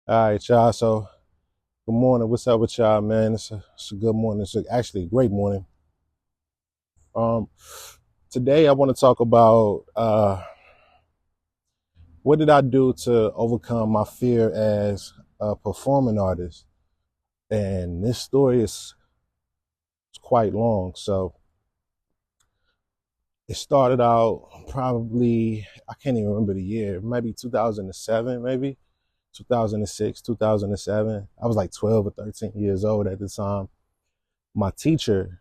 All right, y'all. So, good morning. What's up with y'all, man? It's a good morning. Actually a great morning. Um, Today I want to talk about what did I do to overcome my fear as a performing artist. And this story is quite long. So it started out probably I can't even remember the year. Maybe 2007, maybe 2006, 2007. I was like 12 or 13 years old at the time. My teacher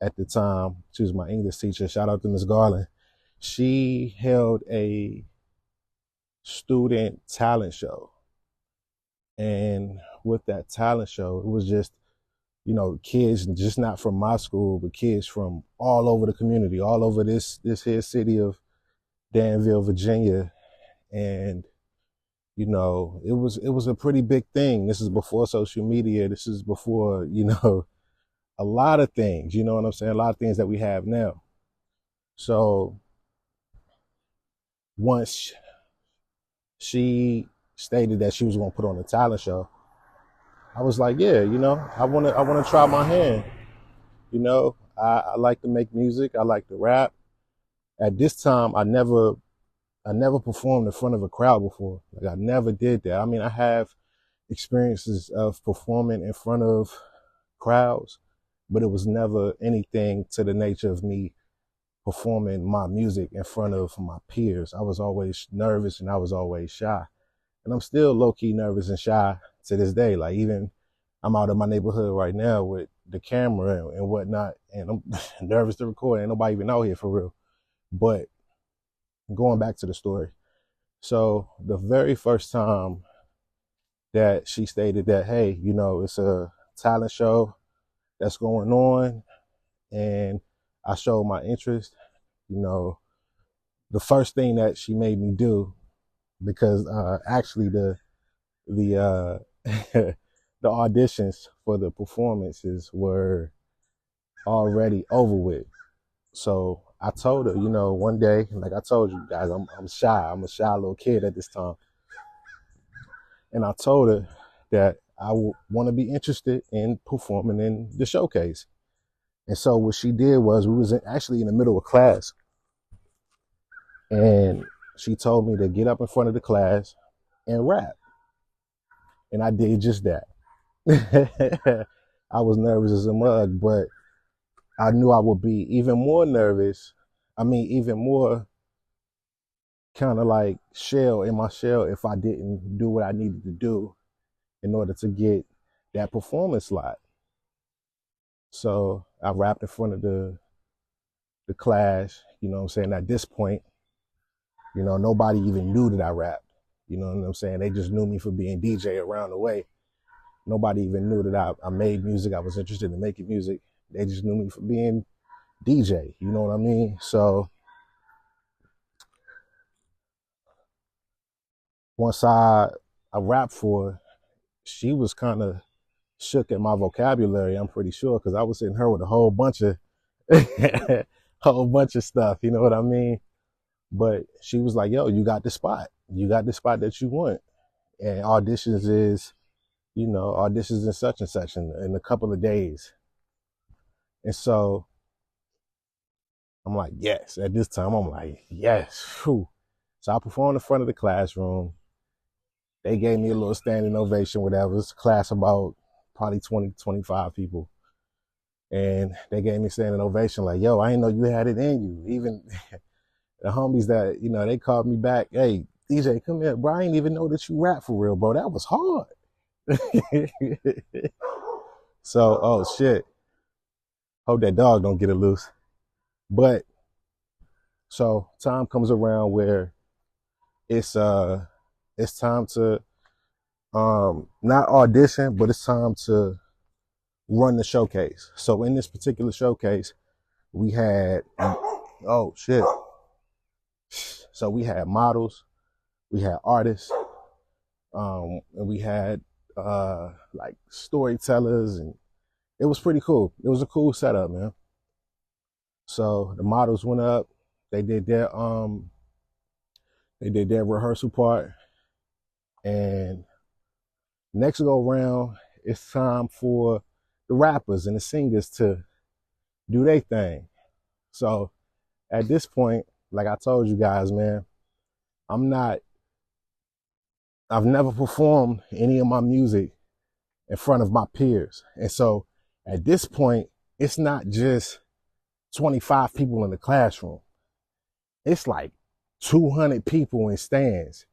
at the time, she was my English teacher. Shout out to Miss Garland. She held a student talent show. And with that talent show, it was just, kids just not from my school, but kids from all over the community, all over this here city of Danville, Virginia. And, it was a pretty big thing. This is before social media. This is before, a lot of things, you know what I'm saying? A lot of things that we have now. So once she stated that she was going to put on a talent show, I was like, yeah, I want to try my hand. I like to make music. I like to rap. At this time, I never performed in front of a crowd before. Like I never did that. I mean, I have experiences of performing in front of crowds, but it was never anything to the nature of me performing my music in front of my peers. I was always nervous and I was always shy. And I'm still low key nervous and shy to this day. Like even I'm out of my neighborhood right now with the camera and whatnot, and I'm nervous to record. Ain't nobody even out here for real. But going back to the story, so the very first time that she stated that, hey, it's a talent show that's going on, and I showed my interest, you know, the first thing that she made me do, because actually the the auditions for the performances were already over with. So I told her, one day, like I told you guys, I'm shy. I'm a shy little kid at this time, and I told her that I want to be interested in performing in the showcase. And so what she did was we was actually in the middle of class, and she told me to get up in front of the class and rap, and I did just that. I was nervous as a mug, but I knew I would be even more nervous. I mean, even more kind of like shell in my shell if I didn't do what I needed to do in order to get that performance slot. So I rapped in front of the class, you know what I'm saying? At this point, nobody even knew that I rapped. You know what I'm saying? They just knew me for being DJ around the way. Nobody even knew that I made music. I was interested in making music. They just knew me for being DJ. You know what I mean? So once I rapped for her, she was kind of shook at my vocabulary. I'm pretty sure because I was hitting her with a whole bunch of whole bunch of stuff. You know what I mean? But she was like, "Yo, you got the spot. You got the spot that you want." And auditions in such and such in a couple of days. And so I'm like, yes. At this time, I'm like, yes. Whew. So I performed in front of the classroom. They gave me a little standing ovation, whatever. It's a class about probably 20, 25 people. And they gave me standing ovation, like, yo, I didn't know you had it in you. Even the homies that, they called me back, hey, DJ, come here, bro. I didn't even know that you rap for real, bro. That was hard. So, oh shit. Hope that dog don't get it loose. But so time comes around where it's uh it's time to not audition, but it's time to run the showcase. So in this particular showcase, we had oh shit. So we had models, we had artists, and we had like storytellers, and it was pretty cool. It was a cool setup, man. So the models went up, they did their rehearsal part, and Next go round, it's time for the rappers and the singers to do their thing. So at this point, like I told you guys, man, I'm not, I've never performed any of my music in front of my peers. And so at this point, it's not just 25 people in the classroom. It's like 200 people in stands,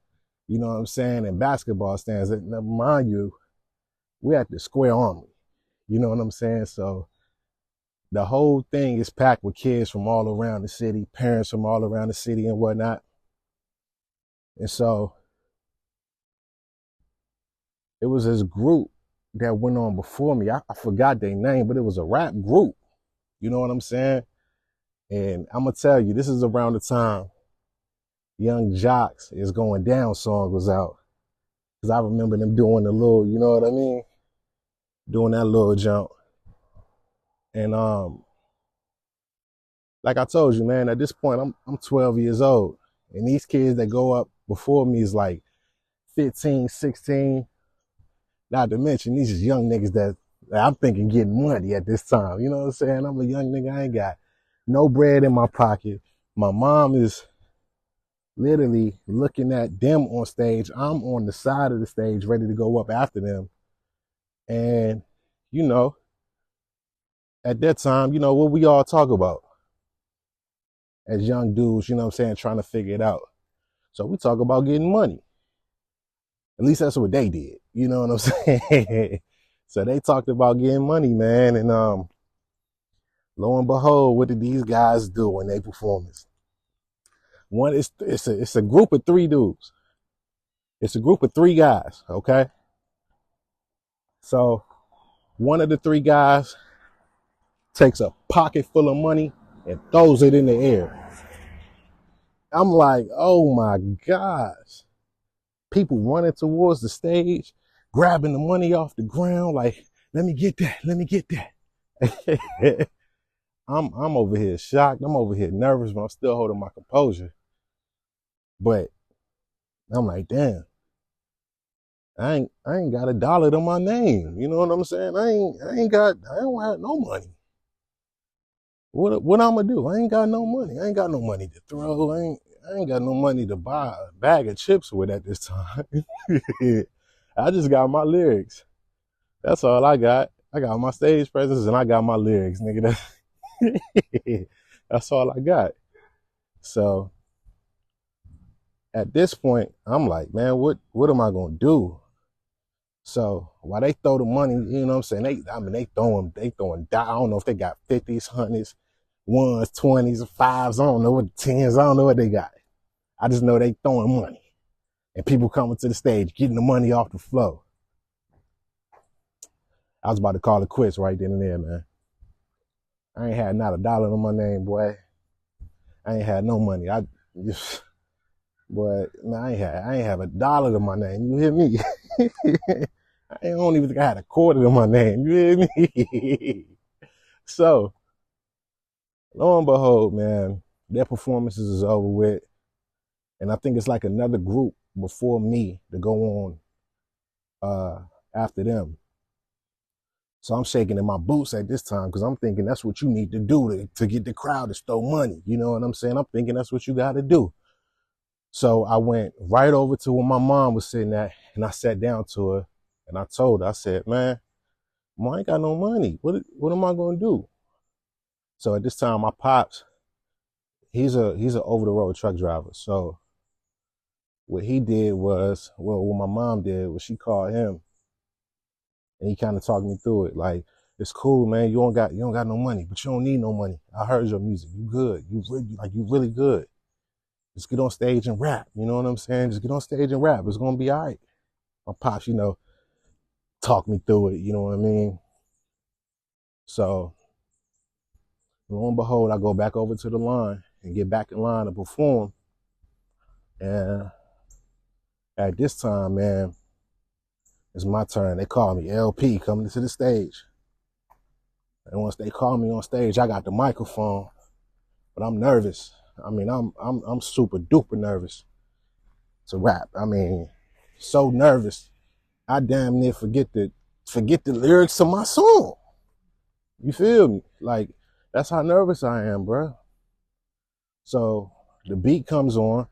you know what I'm saying, in basketball stands. And mind you, we're at the Square Army, you know what I'm saying? So the whole thing is packed with kids from all around the city, parents from all around the city and whatnot. And so it was this group that went on before me. I forgot their name, but it was a rap group. You know what I'm saying? And I'm going to tell you, this is around the time Young Jocks Is Going Down song was out. Because I remember them doing the little, you know what I mean? Doing that little jump. And like I told you, man, at this point, I'm 12 years old. And these kids that go up before me is like 15, 16. Not to mention, these is young niggas that I'm thinking getting money at this time. You know what I'm saying? I'm a young nigga. I ain't got no bread in my pocket. My mom is literally looking at them on stage. I'm on the side of the stage ready to go up after them. And, you know, at that time, you know, what we all talk about as young dudes, you know what I'm saying, trying to figure it out. So we talk about getting money. At least that's what they did. You know what I'm saying? So they talked about getting money, man. And lo and behold, what did these guys do in their performance? One, it's a group of three dudes. It's a group of three guys, okay? So one of the three guys takes a pocket full of money and throws it in the air. I'm like, oh my gosh. People running towards the stage, grabbing the money off the ground, like, let me get that, let me get that. I'm over here shocked. I'm over here nervous, but I'm still holding my composure. But I'm like, damn, I ain't got $1 to my name. You know what I'm saying? I don't have no money. What I'm gonna do? I ain't got no money. I ain't got no money to throw. I ain't got no money to buy a bag of chips with at this time. I just got my lyrics. That's all I got. I got my stage presence and I got my lyrics, nigga. That's all I got. So at this point, I'm like, man, what am I gonna do? So while they throw the money, you know what I'm saying? They throwing, I don't know if they got 50s, 100s, 1s, 20s, 5s, I don't know what 10s, I don't know what they got. I just know they throwing money. And people coming to the stage, getting the money off the floor. I was about to call it quits right then and there, man. I ain't had not $1 on my name, boy. I ain't had no money. Boy, man, I ain't have $1 to my name. You hear me? I don't even think I had a quarter to my name. You hear me? So, lo and behold, man, their performances is over with. And I think it's like another group before me to go on after them. So I'm shaking in my boots at this time because I'm thinking that's what you need to do to get the crowd to throw money. You know what I'm saying? I'm thinking that's what you got to do. So I went right over to where my mom was sitting at and I sat down to her and I told her, I said, man, Mom, I ain't got no money. What am I going to do? So at this time, my pops, he's an over the road truck driver. So what he did was, well, what my mom did was she called him and he kind of talked me through it. Like, it's cool, man. You don't got no money, but you don't need no money. I heard your music. You good. You really good. Just get on stage and rap. You know what I'm saying? Just get on stage and rap. It's gonna be all right. My pops, you know, talked me through it. You know what I mean? So lo and behold, I go back over to the line and get back in line to perform. And at this time, man, it's my turn. They call me LP coming to the stage. And once they call me on stage, I got the microphone, but I'm nervous. I mean, I'm super duper nervous to rap. I mean, so nervous I damn near forget the lyrics to my song. You feel me? Like, that's how nervous I am, bro. So the beat comes on,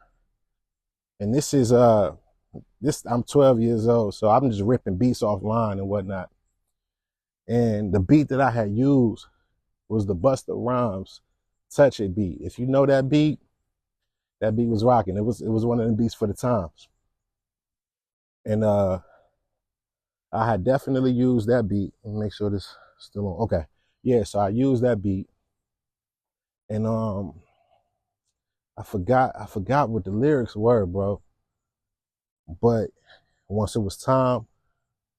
and this I'm 12 years old, so I'm just ripping beats offline and whatnot. And the beat that I had used was the Busta Rhymes Touch It beat. If you know that beat was rocking. It was one of the beats for the times. And I had definitely used that beat. Let me make sure this is still on. Okay. Yeah, so I used that beat. And I forgot what the lyrics were, bro. But once it was time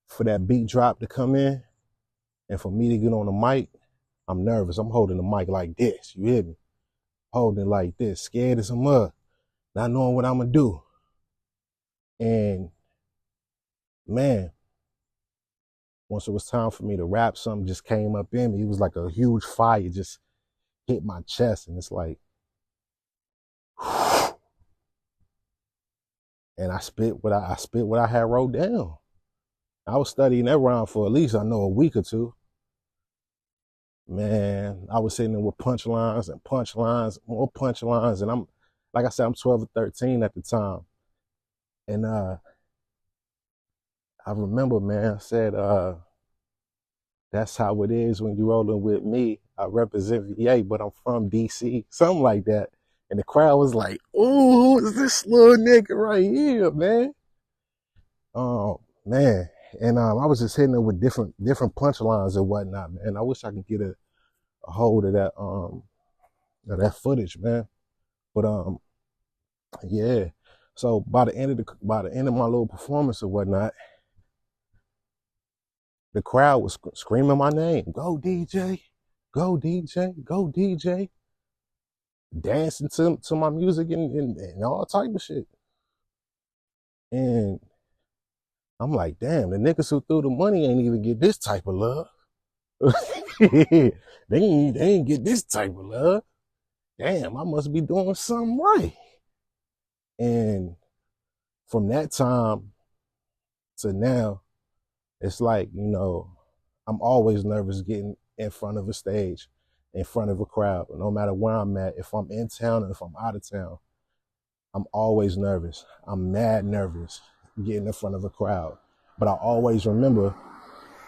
for that beat drop to come in and for me to get on the mic, I'm nervous. I'm holding the mic like this. You hear me? Holding it like this, scared as a mug, not knowing what I'm gonna do. And man, once it was time for me to rap, something just came up in me. It was like a huge fire just hit my chest, and it's like, and I spit what I had wrote down. I was studying that rhyme for at least I know a week or two. Man, I was sitting there with punchlines and punchlines, more punchlines, and I'm like I said, I'm 12 or 13 at the time, and I remember, man, I said, that's how it is when you're rolling with me. I represent VA, but I'm from DC, something like that. And the crowd was like, "Ooh, who is this little nigga right here, man?" Oh man, and I was just hitting it with different punchlines and whatnot, man. I wish I could get a hold of that footage, man. But yeah. So by the end of my little performance or whatnot, the crowd was screaming my name. Go DJ, go DJ, go DJ. Dancing to my music and all type of shit. And I'm like, damn, the niggas who threw the money ain't even get this type of love. they ain't get this type of love. Damn, I must be doing something right. And from that time to now, it's like, I'm always nervous getting in front of a stage, in front of a crowd, no matter where I'm at. If I'm in town or if I'm out of town, I'm always nervous. I'm mad nervous getting in front of a crowd. But I always remember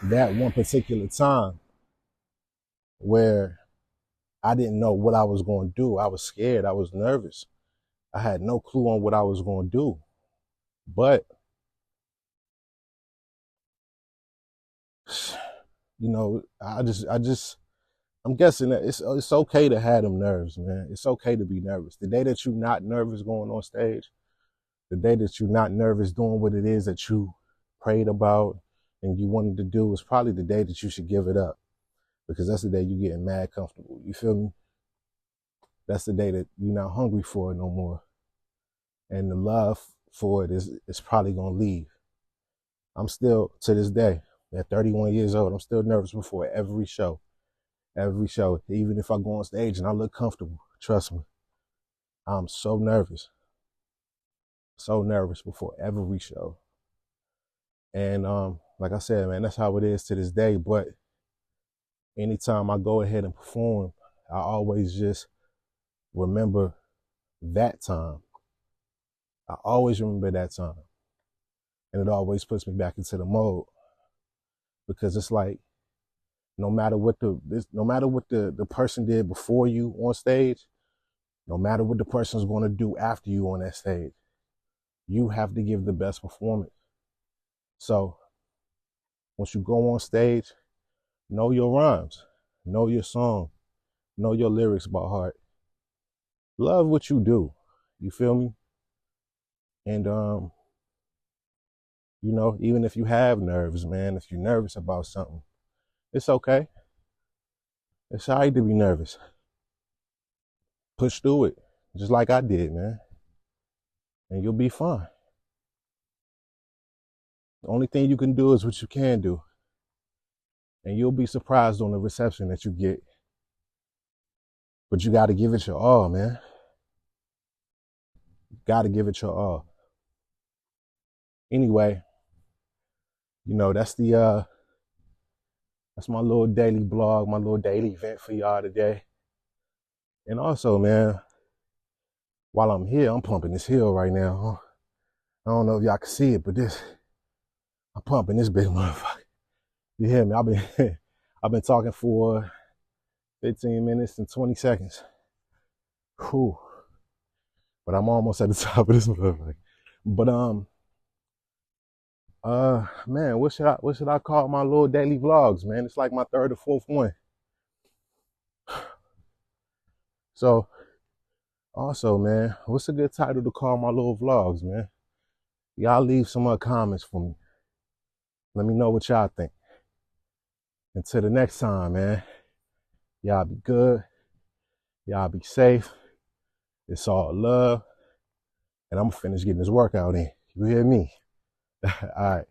that one particular time where I didn't know what I was going to do. I was scared. I was nervous. I had no clue on what I was going to do. But, I'm guessing that it's okay to have them nerves, man. It's okay to be nervous. The day that you're not nervous going on stage, the day that you're not nervous doing what it is that you prayed about and you wanted to do is probably the day that you should give it up, because that's the day you're getting mad comfortable. You feel me? That's the day that you're not hungry for it no more. And the love for it is probably going to leave. I'm still, to this day, at 31 years old, I'm still nervous before every show. Every show. Even if I go on stage and I look comfortable, trust me, I'm so nervous. So nervous before every show. And like I said, man, that's how it is to this day. But anytime I go ahead and perform, I always just remember that time. I always remember that time. And it always puts me back into the mode, because it's like, no matter what the person did before you on stage, no matter what the person's going to do after you on that stage, you have to give the best performance. So once you go on stage, know your rhymes, know your song, know your lyrics by heart. Love what you do. You feel me? And even if you have nerves, man, if you're nervous about something, it's okay. It's all right to be nervous. Push through it, just like I did, man. And you'll be fine. The only thing you can do is what you can do. And you'll be surprised on the reception that you get. But you got to give it your all, man. Got to give it your all. Anyway, You know, that's my little daily blog, my little daily event for y'all today. And also, man, while I'm here, I'm pumping this hill right now. Huh? I don't know if y'all can see it, but I'm pumping this big motherfucker. You hear me? I've been talking for 15 minutes and 20 seconds. Whew. But I'm almost at the top of this motherfucker. But man, what should I call my little daily vlogs, man? It's like my third or fourth one. So also, man, what's a good title to call my little vlogs, man? Y'all leave some other comments for me. Let me know what y'all think. Until the next time, man. Y'all be good. Y'all be safe. It's all love. And I'm gonna finish getting this workout in. You hear me? All right.